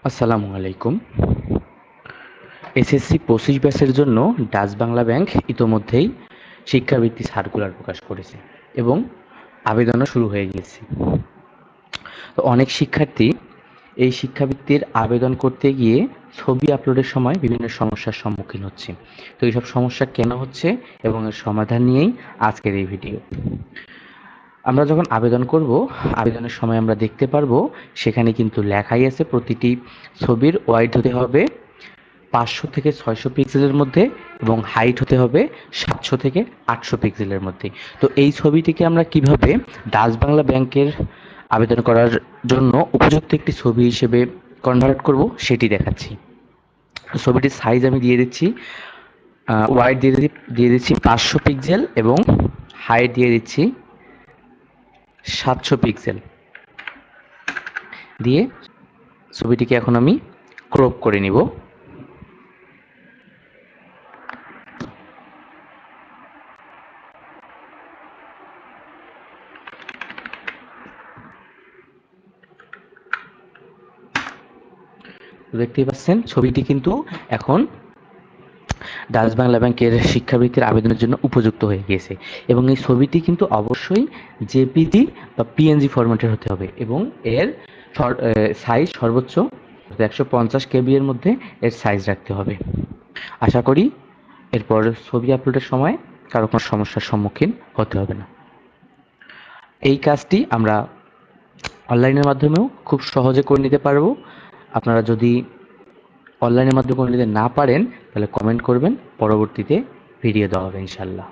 আসসালামু আলাইকুম। এসএসসি 25 ব্যাচের জন্য ডাচ বাংলা ব্যাংক ইতোমধ্যেই শিক্ষাবৃত্তি সার্কুলার প্রকাশ করেছে এবং আবেদনও শুরু হয়ে গিয়েছে। তো অনেক শিক্ষার্থী এই শিক্ষাবৃত্তির আবেদন করতে গিয়ে ছবি আপলোডের সময় বিভিন্ন সমস্যার সম্মুখীন হচ্ছে। তো এইসব সমস্যা কেন হচ্ছে এবং এর সমাধান নিয়েই আজকের এই ভিডিও। আমরা যখন আবেদন করব, আবেদনের সময় আমরা দেখতে পারবো সেখানে কিন্তু লেখাই আছে প্রতিটি ছবির ওয়াইড হতে হবে 500 থেকে 600 পিক্সেলের মধ্যে এবং হাইট হতে হবে 700 থেকে 800 পিক্সেলের মধ্যে। তো এই ছবিটিকে আমরা কিভাবে ডাচ বাংলা ব্যাংকের আবেদন করার জন্য উপযুক্ত একটি ছবি হিসেবে কনভার্ট করব সেটি দেখাচ্ছি। ছবিটির সাইজ আমি দিয়ে দিচ্ছি, ওয়াইড দিয়ে দিচ্ছি 500 পিক্সেল এবং হাইট দিয়ে দিচ্ছি 700 পিক্সেল দিয়ে ছবিটিকে এখন আমি ক্রপ করে নিব। দেখতেই পাচ্ছেন ছবিটি কিন্তু এখন ডাচ বাংলা ব্যাংকের শিক্ষাবৃত্তির আবেদনের জন্য উপযুক্ত হয়ে গিয়েছে এবং এই ছবিটি কিন্তু অবশ্যই জেপিজি বা পিএনজি ফরম্যাটের হতে হবে এবং এর সাইজ সর্বোচ্চ 150 KB এর মধ্যে এর সাইজ রাখতে হবে। আশা করি এরপর ছবি আপলোডের সময় কারো কোনো সমস্যার সম্মুখীন হতে হবে না। এই কাজটি আমরা অনলাইনের মাধ্যমেও খুব সহজে করে নিতে পারবো। আপনারা যদি অনলাইনের মাধ্যমে করে নিতে না পারেন তাহলে কমেন্ট করবেন, পরবর্তীতে ভিডিও দেওয়া হবে ইনশাল্লাহ।